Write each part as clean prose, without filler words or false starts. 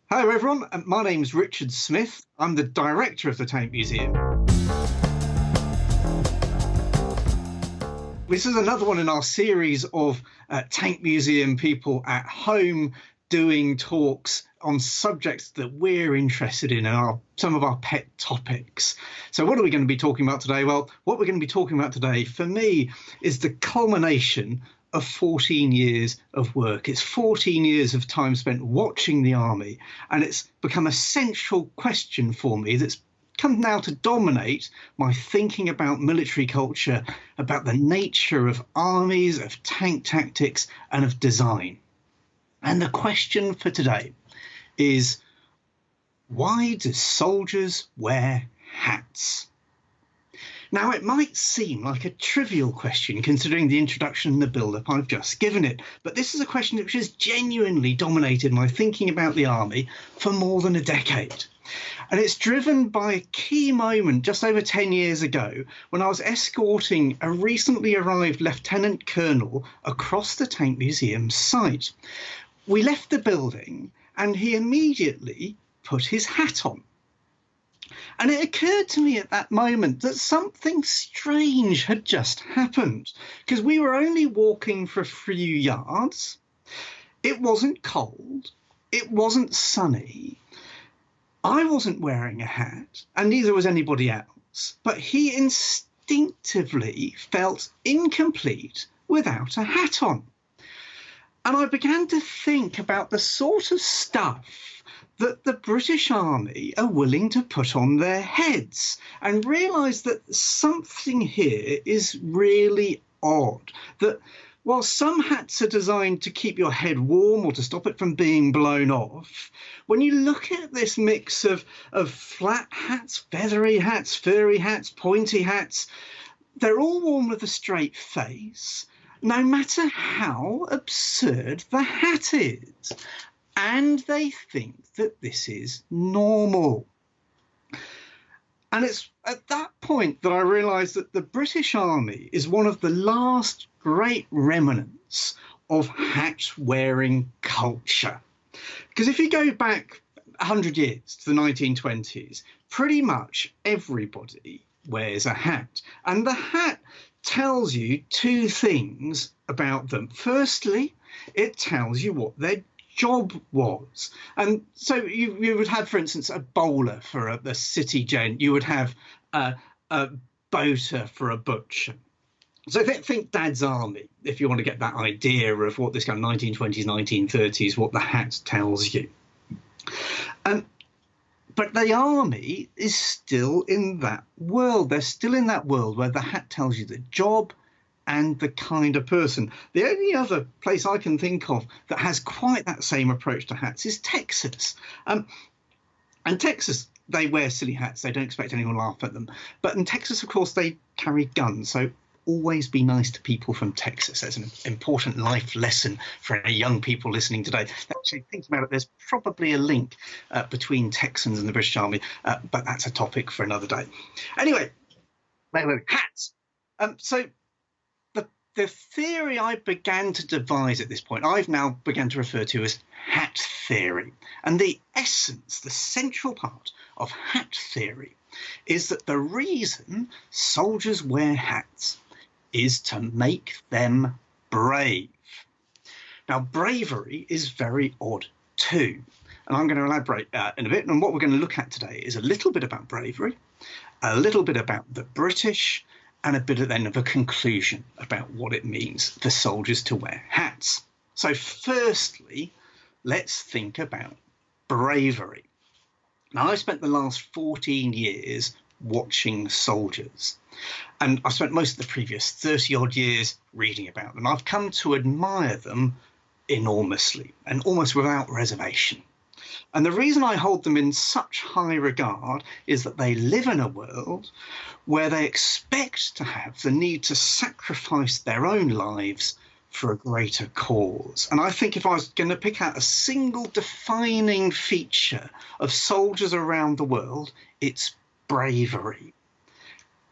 Hello, everyone. My name's Richard Smith. I'm the director of the Tank Museum. This is another one in our series of Tank Museum people at home doing talks on subjects that we're interested in and some of our pet topics. So what are we going to be talking about today? Well, what we're going to be talking about today, for me, is the culmination of 14 years of work. It's 14 years of time spent watching the army, and it's become a central question for me that's come now to dominate my thinking about military culture, about the nature of armies, of tank tactics, and of design. And the question for today is, why do soldiers wear hats? Now, it might seem like a trivial question considering the introduction and the build-up I've just given it, but this is a question which has genuinely dominated my thinking about the army for more than a decade. And it's driven by a key moment just over 10 years ago when I was escorting a recently arrived lieutenant colonel across the Tank Museum site. We left the building and he immediately put his hat on. And it occurred to me at that moment that something strange had just happened, because we were only walking for a few yards. It wasn't cold. It wasn't sunny. I wasn't wearing a hat, and neither was anybody else. But he instinctively felt incomplete without a hat on. And I began to think about the sort of stuff that the British Army are willing to put on their heads, and realise that something here is really odd. That while some hats are designed to keep your head warm or to stop it from being blown off, when you look at this mix of flat hats, feathery hats, furry hats, pointy hats, they're all worn with a straight face, no matter how absurd the hat is. And they think that this is normal. And it's at that point that I realised that the British Army is one of the last great remnants of hat-wearing culture. Because if you go back 100 years to the 1920s, pretty much everybody wears a hat. And the hat tells you two things about them. Firstly, it tells you what their job was. And so you would have, for instance, a bowler for a city gent. You would have a boater for a butcher. So think Dad's Army, if you want to get that idea of what this kind of 1920s, 1930s, what the hat tells you. But the army is still in that world. They're still in that world where the hat tells you the job and the kind of person. The only other place I can think of that has quite that same approach to hats is Texas. And Texas, they wear silly hats. They don't expect anyone to laugh at them. But in Texas, of course, they carry guns. So always be nice to people from Texas. That's an important life lesson for any young people listening today. Actually, think about it. There's probably a link between Texans and the British Army, but that's a topic for another day. Anyway, hats. So the theory I began to devise at this point, I've now begun to refer to as hat theory. And the essence, the central part of hat theory is that the reason soldiers wear hats is to make them brave. Now, bravery is very odd too. And I'm going to elaborate in a bit. And what we're going to look at today is a little bit about bravery, a little bit about the British, and a bit then of a conclusion about what it means for soldiers to wear hats. So firstly, let's think about bravery. Now, I've spent the last 14 years watching soldiers, and I've spent most of the previous 30-odd years reading about them. I've come to admire them enormously and almost without reservation. And the reason I hold them in such high regard is that they live in a world where they expect to have the need to sacrifice their own lives for a greater cause. And I think if I was going to pick out a single defining feature of soldiers around the world, it's bravery,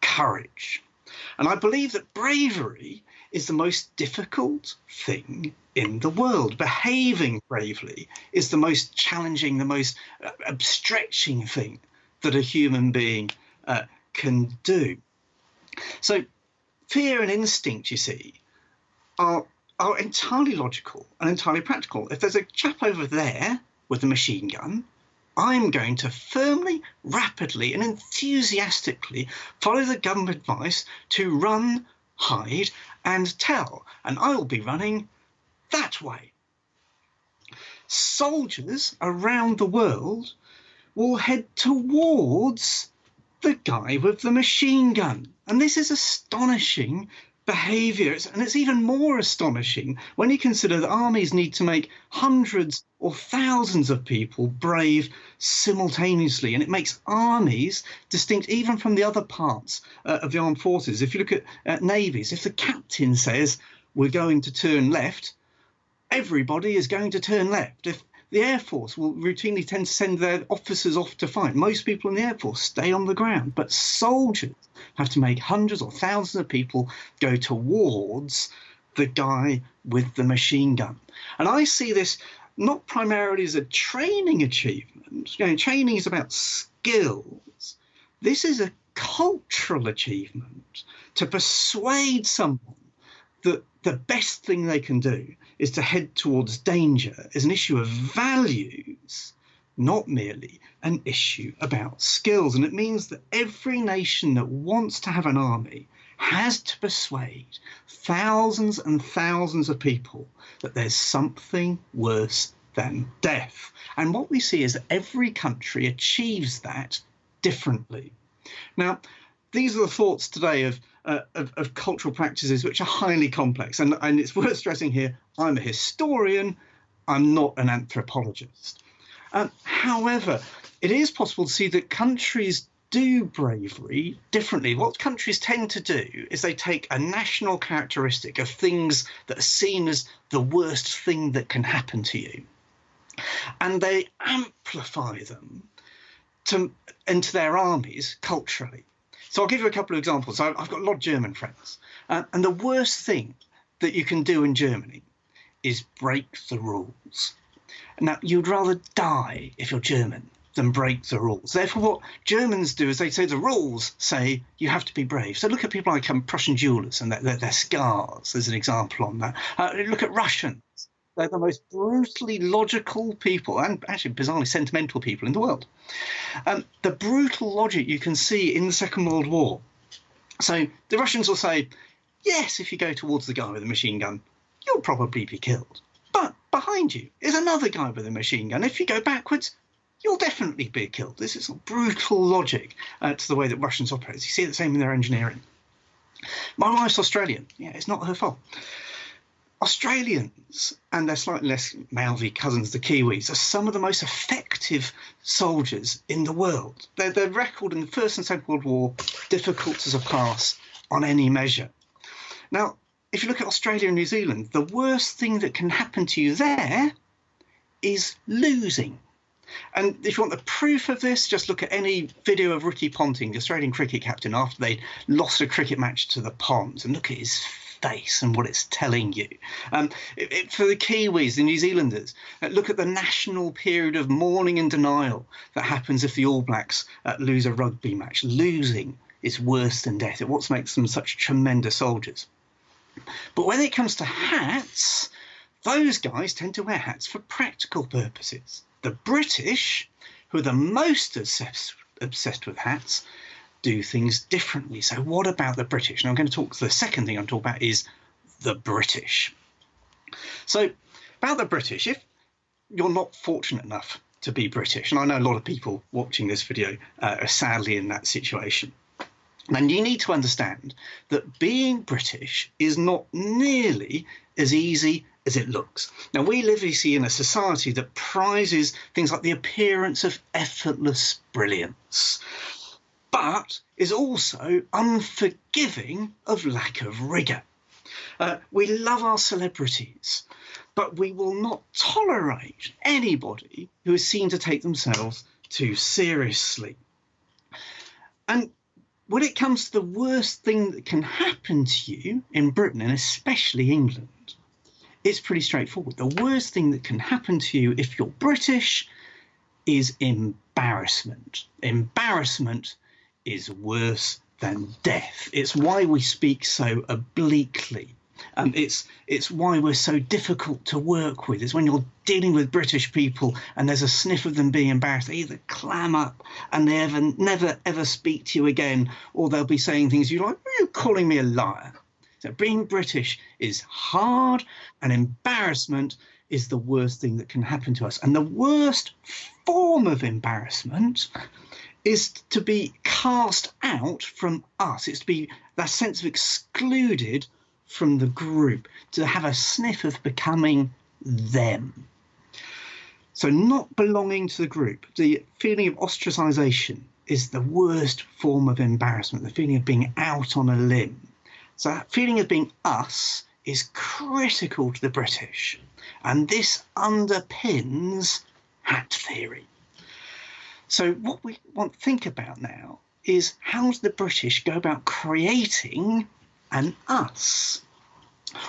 courage. And I believe that bravery is the most difficult thing in the world. Behaving bravely is the most challenging, the most stretching thing that a human being can do. So fear and instinct, you see, are entirely logical and entirely practical. If there's a chap over there with a machine gun, I'm going to firmly, rapidly and enthusiastically follow the government advice to run, hide and tell, and I will be running that way. Soldiers around the world will head towards the guy with the machine gun, and this is astonishing behaviour, and it's even more astonishing when you consider that armies need to make hundreds or thousands of people brave simultaneously, and it makes armies distinct even from the other parts of the armed forces. If you look at navies, if the captain says we're going to turn left, everybody is going to turn left. If the Air Force will routinely tend to send their officers off to fight, most people in the Air Force stay on the ground, but soldiers have to make hundreds or thousands of people go towards the guy with the machine gun. And I see this not primarily as a training achievement. You know, training is about skills. This is a cultural achievement to persuade someone that the best thing they can do is to head towards danger is an issue of values, not merely an issue about skills. And it means that every nation that wants to have an army has to persuade thousands and thousands of people that there's something worse than death. And what we see is that every country achieves that differently. Now, these are the thoughts today of cultural practices which are highly complex. And it's worth stressing here, I'm a historian, I'm not an anthropologist. However, it is possible to see that countries do bravery differently. What countries tend to do is they take a national characteristic of things that are seen as the worst thing that can happen to you, and they amplify them into their armies culturally. So I'll give you a couple of examples. I've got a lot of German friends, and the worst thing that you can do in Germany is break the rules. Now, you'd rather die if you're German than break the rules. Therefore, what Germans do is they say the rules say you have to be brave. So look at people like Prussian jewelers and their scars. There's an example on that. Look at Russians. They're the most brutally logical people, and actually bizarrely sentimental people in the world. The brutal logic you can see in the Second World War. So the Russians will say, yes, if you go towards the guy with a machine gun, you'll probably be killed. But behind you is another guy with a machine gun. If you go backwards, you'll definitely be killed. This is brutal logic to the way that Russians operate. You see the same in their engineering. My wife's Australian. Yeah, it's not her fault. Australians and their slightly less mouthy cousins, the Kiwis, are some of the most effective soldiers in the world. Their record in the First and Second World War, difficult to surpass on any measure. Now, if you look at Australia and New Zealand, the worst thing that can happen to you there is losing. And if you want the proof of this, just look at any video of Ricky Ponting, the Australian cricket captain, after they lost a cricket match to the Ponds, and look at his face and what it's telling you. For the Kiwis, the New Zealanders, look at the national period of mourning and denial that happens if the All Blacks lose a rugby match. Losing is worse than death. It's what makes them such tremendous soldiers. But when it comes to hats, those guys tend to wear hats for practical purposes. The British, who are the most obsessed with hats, do things differently. So what about the British? And I'm going to talk, the second thing I'm talking about is the British. So about the British, if you're not fortunate enough to be British, and I know a lot of people watching this video are sadly in that situation, and you need to understand that being British is not nearly as easy as it looks. Now, we live, you see, in a society that prizes things like the appearance of effortless brilliance, but is also unforgiving of lack of rigour. We love our celebrities, but we will not tolerate anybody who is seen to take themselves too seriously. And when it comes to the worst thing that can happen to you in Britain, and especially England, it's pretty straightforward. The worst thing that can happen to you if you're British is embarrassment. Embarrassment is worse than death. It's why we speak so obliquely. It's why we're so difficult to work with. It's when you're dealing with British people and there's a sniff of them being embarrassed, they either clam up and they never ever speak to you again, or they'll be saying things you like, are you calling me a liar? So being British is hard, and embarrassment is the worst thing that can happen to us. And the worst form of embarrassment is to be cast out from us. It's to be that sense of excluded from the group, to have a sniff of becoming them. So not belonging to the group, the feeling of ostracization, is the worst form of embarrassment, the feeling of being out on a limb. So that feeling of being us is critical to the British, and this underpins hat theory. So what we want to think about now is, how does the British go about creating an us?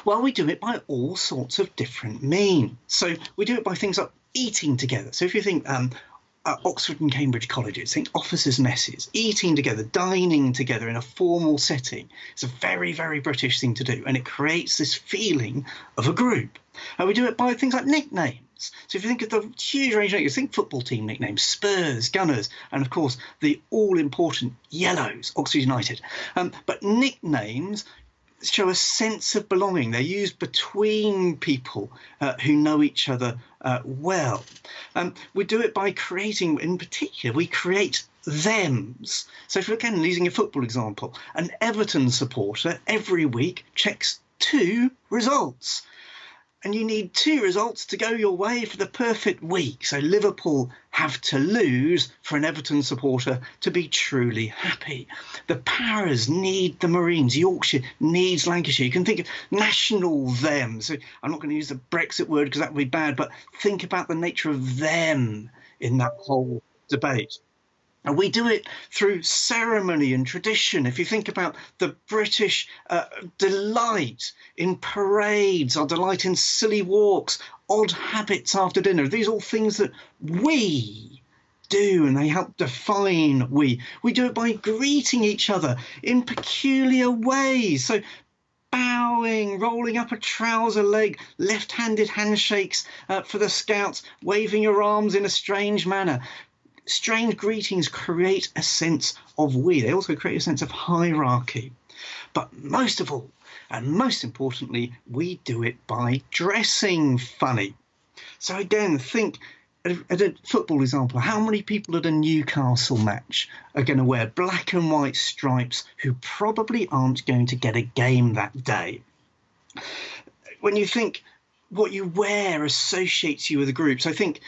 Well, we do it by all sorts of different means. So we do it by things like eating together. So if you think Oxford and Cambridge colleges, think officers' messes, eating together, dining together in a formal setting. It's a very, very British thing to do, and it creates this feeling of a group. And we do it by things like nicknames. So if you think of the huge range of nicknames, think football team nicknames, Spurs, Gunners, and of course the all-important Yellows, Oxford United. But nicknames show a sense of belonging. They're used between people who know each other well. We do it by creating, in particular, we create thems. So if, again, using a football example, an Everton supporter every week checks 2 results. And you need 2 results to go your way for the perfect week. So Liverpool have to lose for an Everton supporter to be truly happy. The Paras need the Marines. Yorkshire needs Lancashire. You can think of national them. So I'm not going to use the Brexit word because that would be bad, but think about the nature of them in that whole debate. And we do it through ceremony and tradition. If you think about the British delight in parades, our delight in silly walks, odd habits after dinner, these are all things that we do, and they help define we. We do it by greeting each other in peculiar ways. So bowing, rolling up a trouser leg, left-handed handshakes for the Scouts, waving your arms in a strange manner. Strange greetings create a sense of we. They also create a sense of hierarchy. But most of all, and most importantly, we do it by dressing funny. So again, think at a football example, how many people at a Newcastle match are going to wear black and white stripes who probably aren't going to get a game that day? When you think what you wear associates you with a group, so think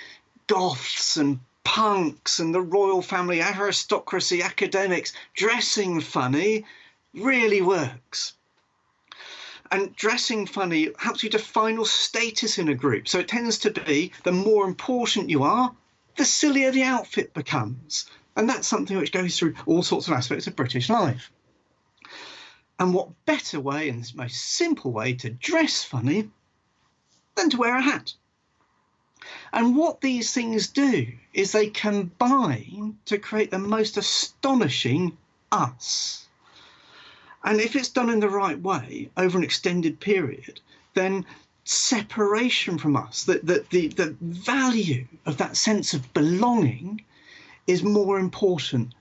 goths and punks and the royal family, aristocracy, academics, dressing funny really works. And dressing funny helps you define your status in a group. So it tends to be the more important you are, the sillier the outfit becomes. And that's something which goes through all sorts of aspects of British life. And what better way, and the most simple way, to dress funny than to wear a hat? And what these things do is they combine to create the most astonishing us. And if it's done in the right way over an extended period, then separation from us, the value of that sense of belonging is more important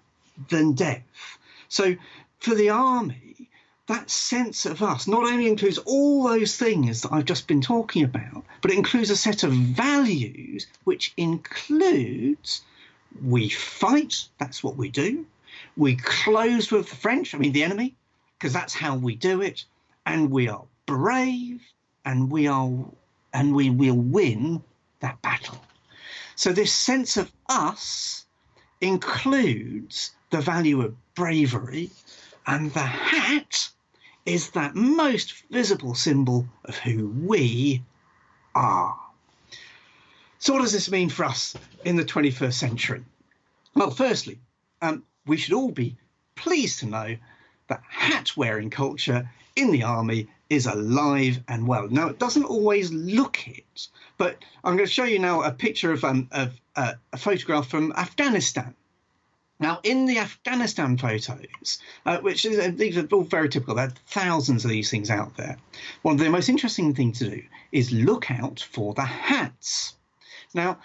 than death. So for the army, that sense of us not only includes all those things that I've just been talking about, but it includes a set of values which includes we fight, that's what we do. We close with the French, I mean the enemy, because that's how we do it. And we are brave, and we will win that battle. So this sense of us includes the value of bravery, and the hat is that most visible symbol of who we are. So what does this mean for us in the 21st century? Well, firstly, we should all be pleased to know that hat-wearing culture in the army is alive and well. Now, it doesn't always look it, but I'm going to show you now a picture of a photograph from Afghanistan. Now, in the Afghanistan photos, these are all very typical, there are thousands of these things out there. One of the most interesting things to do is look out for the hats. Now,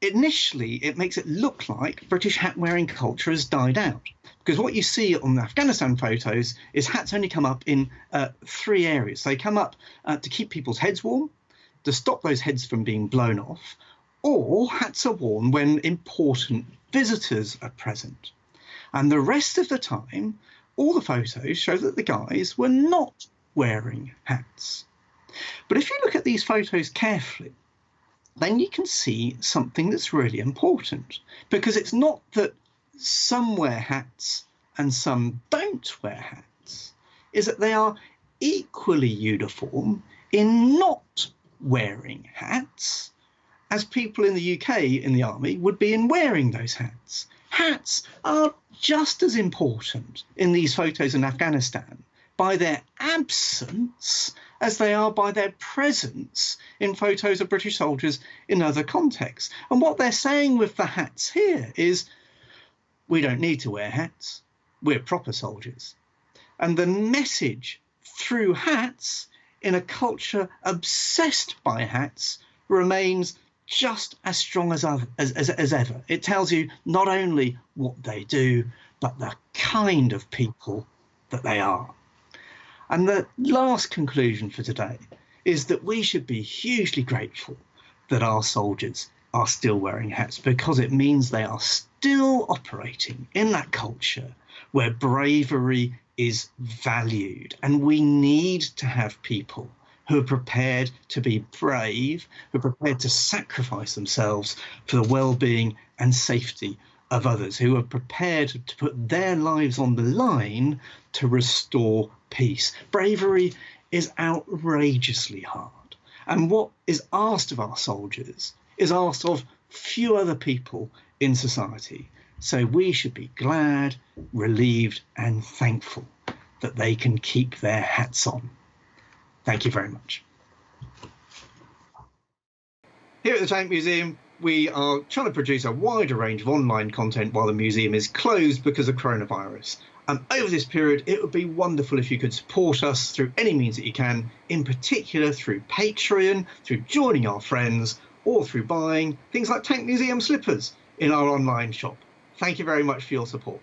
initially, it makes it look like British hat-wearing culture has died out, because what you see on the Afghanistan photos is hats only come up in 3 areas. They come up to keep people's heads warm, to stop those heads from being blown off, or hats are worn when important visitors are present. And the rest of the time, all the photos show that the guys were not wearing hats. But if you look at these photos carefully, then you can see something that's really important, because it's not that some wear hats and some don't wear hats, is that they are equally uniform in not wearing hats as people in the UK in the army would be in wearing those hats. Hats are just as important in these photos in Afghanistan by their absence as they are by their presence in photos of British soldiers in other contexts. And what they're saying with the hats here is, we don't need to wear hats, we're proper soldiers. And the message through hats in a culture obsessed by hats remains just as strong as ever. It tells you not only what they do, but the kind of people that they are. And the last conclusion for today is that we should be hugely grateful that our soldiers are still wearing hats, because it means they are still operating in that culture where bravery is valued. And we need to have people who are prepared to be brave, who are prepared to sacrifice themselves for the well-being and safety of others, who are prepared to put their lives on the line to restore peace. Bravery is outrageously hard. And what is asked of our soldiers is asked of few other people in society. So we should be glad, relieved, and thankful that they can keep their hats on. Thank you very much. Here at the Tank Museum, we are trying to produce a wider range of online content while the museum is closed because of coronavirus. Over this period, it would be wonderful if you could support us through any means that you can, in particular through Patreon, through joining our friends, or through buying things like Tank Museum slippers in our online shop. Thank you very much for your support.